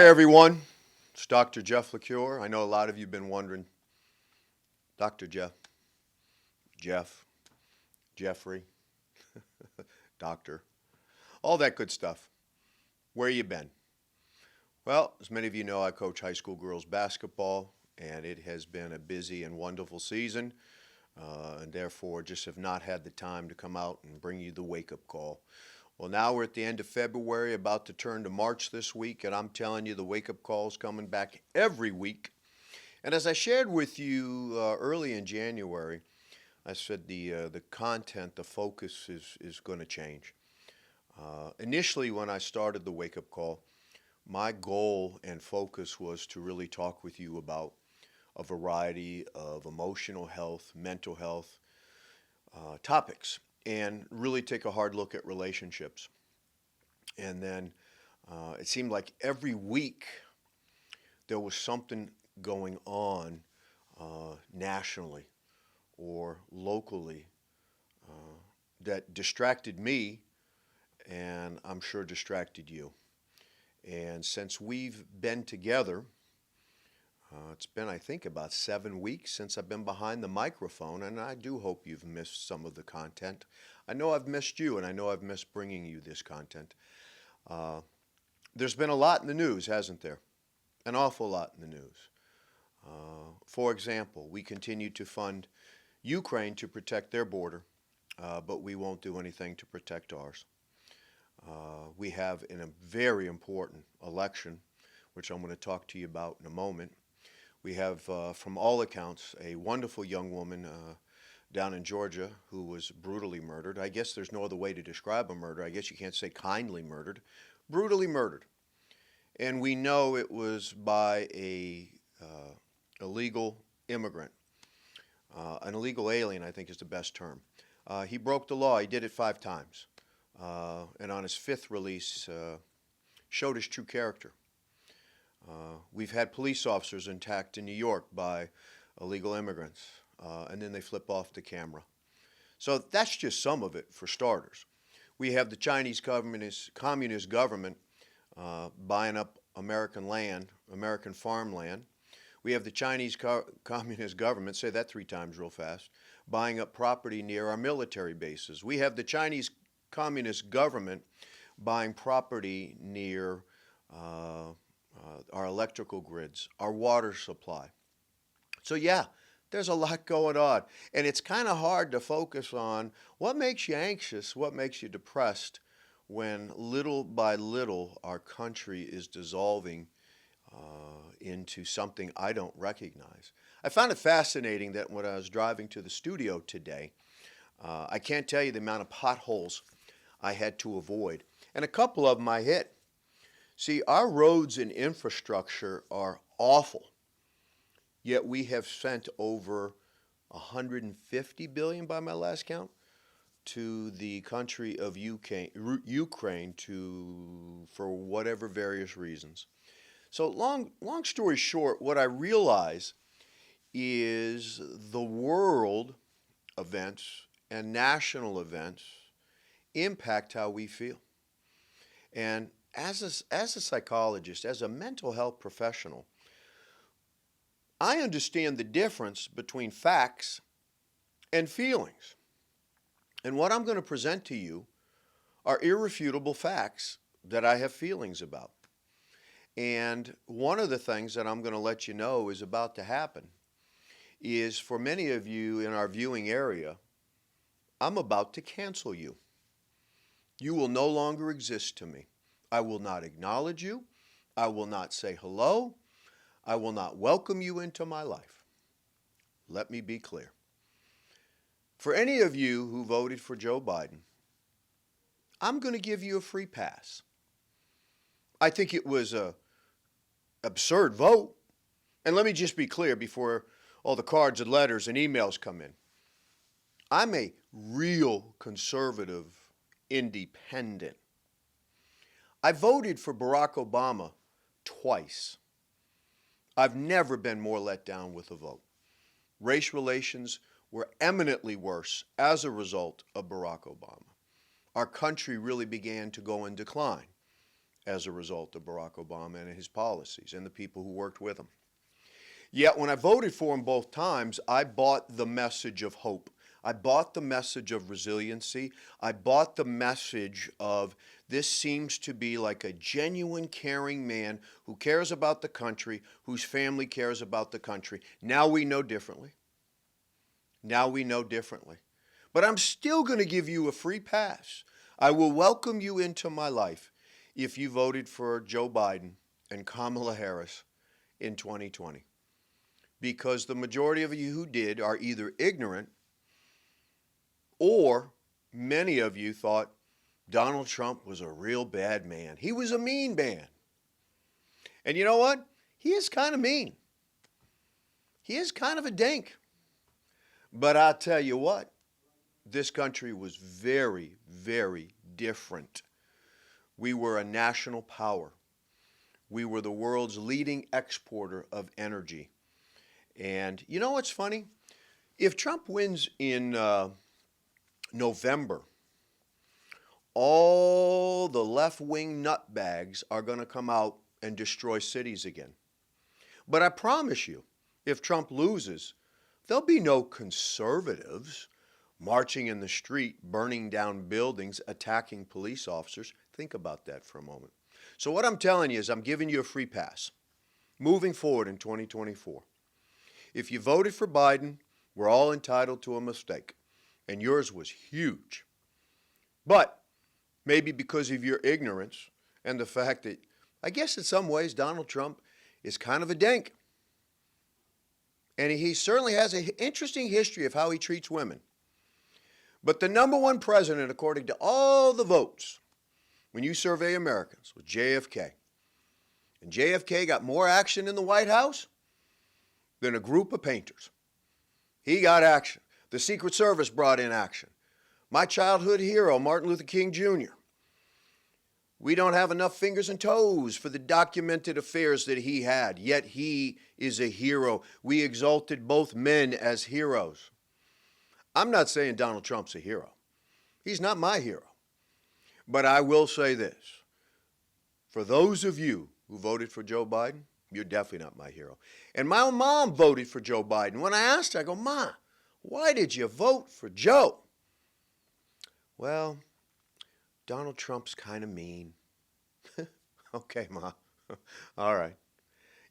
everyone. It's Dr. Jeff LaCure. I know a lot of you have been wondering, Dr. Jeff, Jeffrey, Doctor, all that good stuff. Where you been? Well, as many of you know, I coach high school girls basketball, and it has been a busy and wonderful season, and therefore just have not had the time to come out and bring you the wake-up call. Well, now we're at the end of February, about to turn to March this week, and I'm telling you the wake-up call is coming back every week. And as I shared with you early in January, I said the content, the focus is going to change. Initially, when I started the wake-up call, my goal and focus was to really talk with you about a variety of emotional health, mental health topics, and really take a hard look at relationships. And then it seemed like every week there was something going on nationally or locally that distracted me, and I'm sure distracted you. And since we've been together, it's been, I think, about 7 weeks since I've been behind the microphone, and I do hope you've missed some of the content. I know I've missed you, and I know I've missed bringing you this content. There's been a lot in the news, hasn't there? An awful lot in the news. For example, we continue to fund Ukraine to protect their border, but we won't do anything to protect ours. We have in a very important election, which I'm going to talk to you about in a moment. We have, from all accounts, a wonderful young woman down in Georgia who was brutally murdered. I guess there's no other way to describe a murder. I guess you can't say kindly murdered. Brutally murdered. And we know it was by a illegal immigrant. An illegal alien, I think, is the best term. He broke the law. He did it 5 times. And on his 5th release, showed his true character. We've had police officers attacked in New York by illegal immigrants, and then they flip off the camera. So that's just some of it for starters. We have the Chinese communist government buying up American land, American farmland. We have the Chinese communist government, say that 3 times real fast, buying up property near our military bases. We have the Chinese communist government buying property near our electrical grids, our water supply. So yeah, there's a lot going on. And it's kind of hard to focus on what makes you anxious, what makes you depressed when little by little our country is dissolving into something I don't recognize. I found it fascinating that when I was driving to the studio today, I can't tell you the amount of potholes I had to avoid. And a couple of them I hit. See, our roads and infrastructure are awful, yet we have sent over 150 billion by my last count to the country of Ukraine for whatever various reasons. So long story short, what I realize is the world events and national events impact how we feel. And as a psychologist, as a mental health professional, I understand the difference between facts and feelings. And what I'm going to present to you are irrefutable facts that I have feelings about. And one of the things that I'm going to let you know is about to happen is for many of you in our viewing area, I'm about to cancel you. You will no longer exist to me. I will not acknowledge you. I will not say hello. I will not welcome you into my life. Let me be clear. For any of you who voted for Joe Biden, I'm going to give you a free pass. I think it was an absurd vote. And let me just be clear before all the cards and letters and emails come in. I'm a real conservative independent. I voted for Barack Obama twice. I've never been more let down with a vote. Race relations were eminently worse as a result of Barack Obama. Our country really began to go in decline as a result of Barack Obama and his policies and the people who worked with him. Yet when I voted for him both times, I bought the message of hope. I bought the message of resiliency. I bought the message of this seems to be like a genuine, caring man who cares about the country, whose family cares about the country. Now we know differently. Now we know differently. But I'm still going to give you a free pass. I will welcome you into my life if you voted for Joe Biden and Kamala Harris in 2020. Because the majority of you who did are either ignorant or many of you thought Donald Trump was a real bad man. He was a mean man. And you know what? He is kind of mean. He is kind of a dink. But I'll tell you what, this country was very, very different. We were a national power. We were the world's leading exporter of energy. And you know what's funny? If Trump wins in November, all the left-wing nutbags are going to come out and destroy cities again. But I promise you, if Trump loses, there'll be no conservatives marching in the street, burning down buildings, attacking police officers. Think about that for a moment. So what I'm telling you is I'm giving you a free pass moving forward in 2024. If you voted for Biden, we're all entitled to a mistake, and yours was huge. But maybe because of your ignorance and the fact that, I guess in some ways, Donald Trump is kind of a dink. And he certainly has an interesting history of how he treats women. But the number one president, according to all the votes, when you survey Americans, was JFK. And JFK got more action in the White House than a group of painters. He got action. The Secret Service brought in action. My childhood hero, Martin Luther King Jr. We don't have enough fingers and toes for the documented affairs that he had, yet he is a hero. We exalted both men as heroes. I'm not saying Donald Trump's a hero. He's not my hero. But I will say this. For those of you who voted for Joe Biden, you're definitely not my hero. And my own mom voted for Joe Biden. When I asked her, I go, Ma, why did you vote for Joe? Well, Donald Trump's kind of mean. Okay, Ma. All right.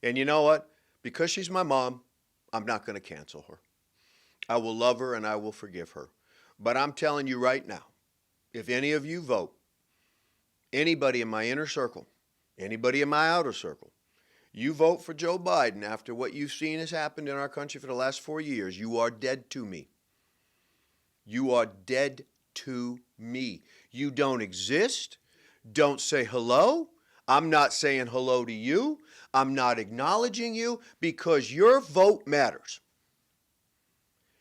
And you know what? Because she's my mom, I'm not going to cancel her. I will love her and I will forgive her. But I'm telling you right now, if any of you vote, anybody in my inner circle, anybody in my outer circle, you vote for Joe Biden after what you've seen has happened in our country for the last 4 years, you are dead to me. You are dead to me. You don't exist. Don't say hello. I'm not saying hello to you. I'm not acknowledging you because your vote matters.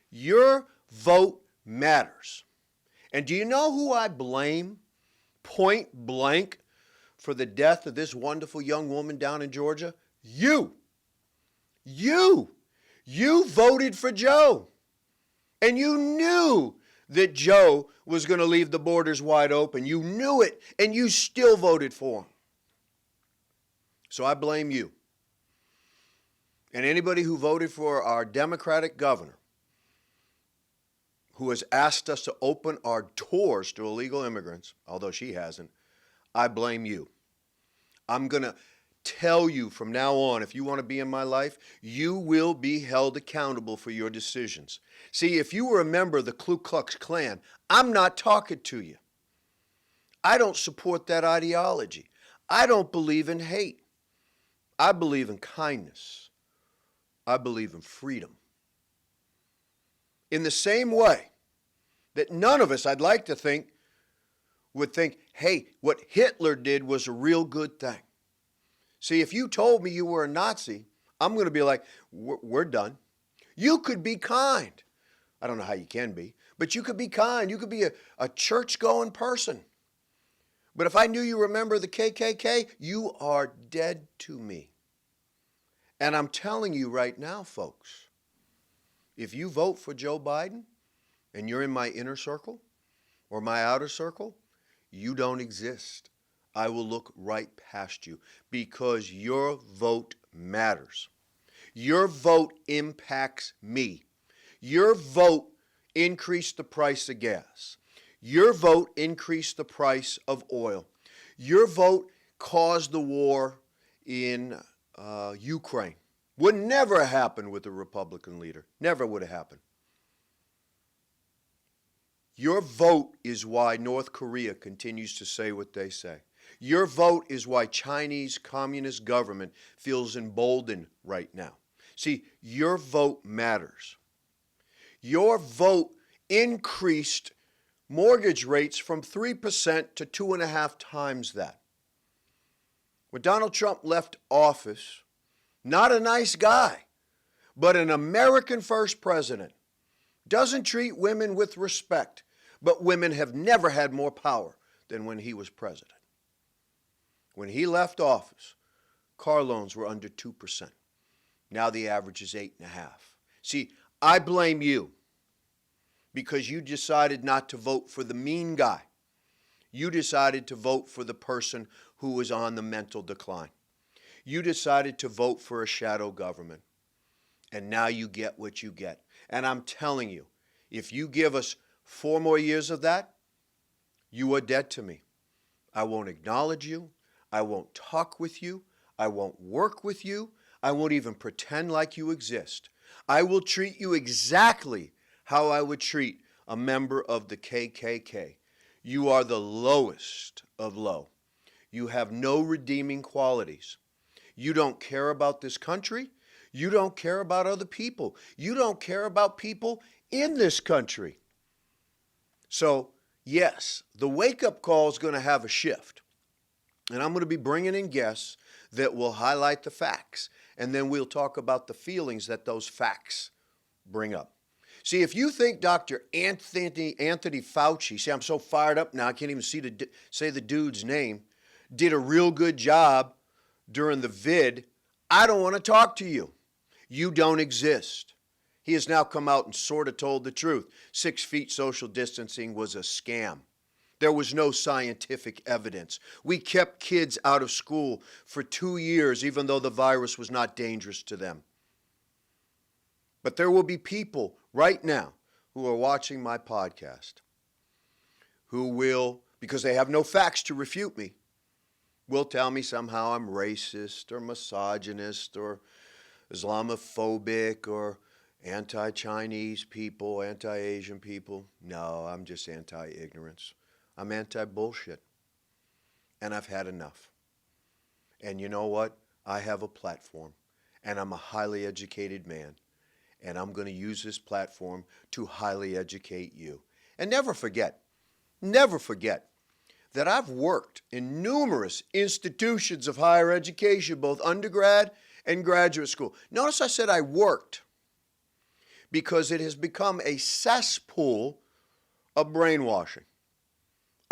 Your vote matters. And do you know who I blame point blank for the death of this wonderful young woman down in Georgia? You. You voted for Joe. And you knew that Joe was going to leave the borders wide open. You knew it, and you still voted for him. So I blame you. And anybody who voted for our Democratic governor, who has asked us to open our doors to illegal immigrants, although she hasn't, I blame you. I'm going to tell you from now on, if you want to be in my life, you will be held accountable for your decisions. See, if you were a member of the Ku Klux Klan, I'm not talking to you. I don't support that ideology. I don't believe in hate. I believe in kindness. I believe in freedom. In the same way that none of us, I'd like to think, would think, hey, what Hitler did was a real good thing. See, if you told me you were a Nazi, I'm going to be like, we're done. You could be kind. I don't know how you can be, but you could be kind. You could be a church-going person. But if I knew you remember the KKK, you are dead to me. And I'm telling you right now, folks, if you vote for Joe Biden and you're in my inner circle or my outer circle, you don't exist. I will look right past you because your vote matters. Your vote impacts me. Your vote increased the price of gas. Your vote increased the price of oil. Your vote caused the war in Ukraine. Would never happen with a Republican leader. Never would have happened. Your vote is why North Korea continues to say what they say. Your vote is why Chinese communist government feels emboldened right now. See, your vote matters. Your vote increased mortgage rates from 3% to 2.5 times that. When Donald Trump left office, not a nice guy, but an American first president, doesn't treat women with respect, but women have never had more power than when he was president. When he left office, car loans were under 2%. Now the average is 8.5%. See, I blame you because you decided not to vote for the mean guy. You decided to vote for the person who was on the mental decline. You decided to vote for a shadow government. And now you get what you get. And I'm telling you, if you give us 4 more years of that, you are dead to me. I won't acknowledge you. I won't talk with you. I won't work with you. I won't even pretend like you exist. I will treat you exactly how I would treat a member of the KKK. You are the lowest of low. You have no redeeming qualities. You don't care about this country. You don't care about other people. You don't care about people in this country. So, yes, the wake-up call is going to have a shift. And I'm going to be bringing in guests that will highlight the facts. And then we'll talk about the feelings that those facts bring up. See, if you think Dr. Anthony Fauci, see, I'm so fired up now, I can't even say the dude's name, did a real good job during the vid, I don't want to talk to you. You don't exist. He has now come out and sort of told the truth. 6 feet social distancing was a scam. There was no scientific evidence. We kept kids out of school for 2 years, even though the virus was not dangerous to them. But there will be people right now who are watching my podcast who will, because they have no facts to refute me, will tell me somehow I'm racist or misogynist or Islamophobic or anti-Chinese people, anti-Asian people. No, I'm just anti-ignorance. I'm anti-bullshit. And I've had enough. And you know what? I have a platform. And I'm a highly educated man. And I'm going to use this platform to highly educate you. And never forget that I've worked in numerous institutions of higher education, both undergrad and graduate school. Notice I said I worked because it has become a cesspool of brainwashing,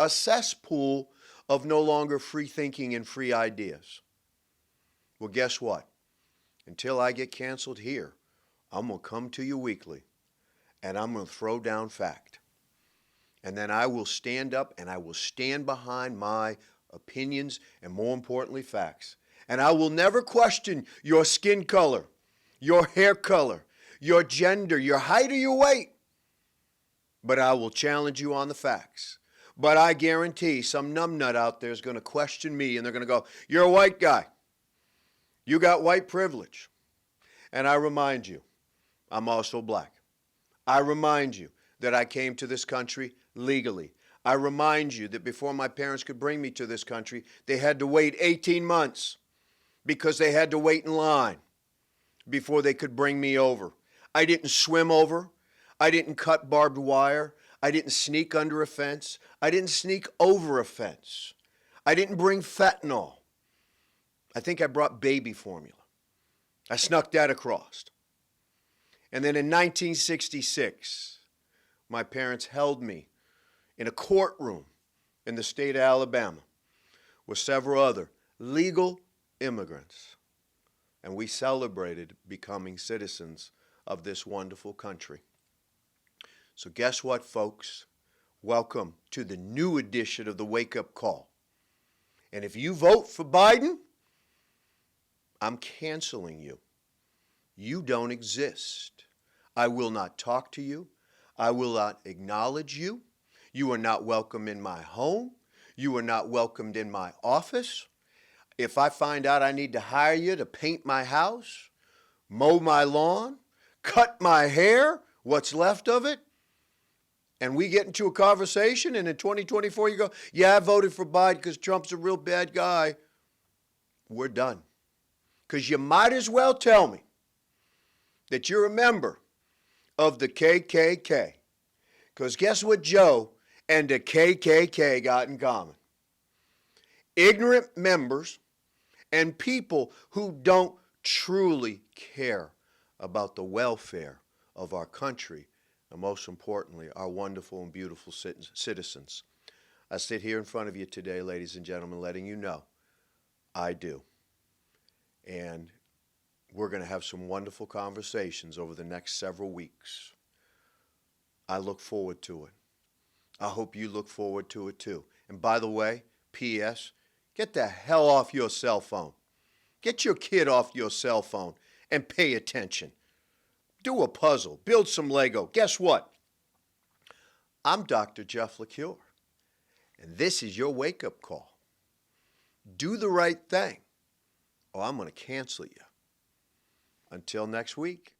a cesspool of no longer free thinking and free ideas. Well, guess what? Until I get canceled here, I'm going to come to you weekly and I'm going to throw down fact. And then I will stand up and I will stand behind my opinions and, more importantly, facts. And I will never question your skin color, your hair color, your gender, your height or your weight. But I will challenge you on the facts. But I guarantee some numbnut out there is going to question me and they're going to go, you're a white guy. You got white privilege. And I remind you, I'm also black. I remind you that I came to this country legally. I remind you that before my parents could bring me to this country, they had to wait 18 months because they had to wait in line before they could bring me over. I didn't swim over. I didn't cut barbed wire. I didn't sneak under a fence. I didn't sneak over a fence. I didn't bring fentanyl. I think I brought baby formula. I snuck that across. And then in 1966, my parents held me in a courtroom in the state of Alabama with several other legal immigrants. And we celebrated becoming citizens of this wonderful country. So guess what, folks? Welcome to the new edition of the Wake Up Call. And if you vote for Biden, I'm canceling you. You don't exist. I will not talk to you. I will not acknowledge you. You are not welcome in my home. You are not welcomed in my office. If I find out I need to hire you to paint my house, mow my lawn, cut my hair, what's left of it, and we get into a conversation and in 2024 you go, yeah, I voted for Biden because Trump's a real bad guy, we're done. Because you might as well tell me that you're a member of the KKK. Because guess what Joe and the KKK got in common? Ignorant members and people who don't truly care about the welfare of our country, and most importantly, our wonderful and beautiful citizens. I sit here in front of you today, ladies and gentlemen, letting you know I do. And we're going to have some wonderful conversations over the next several weeks. I look forward to it. I hope you look forward to it too. And by the way, P.S., get the hell off your cell phone. Get your kid off your cell phone and pay attention. Do a puzzle. Build some Lego. Guess what? I'm Dr. Jeff LeCure, and this is your wake-up call. Do the right thing, or I'm going to cancel you. Until next week.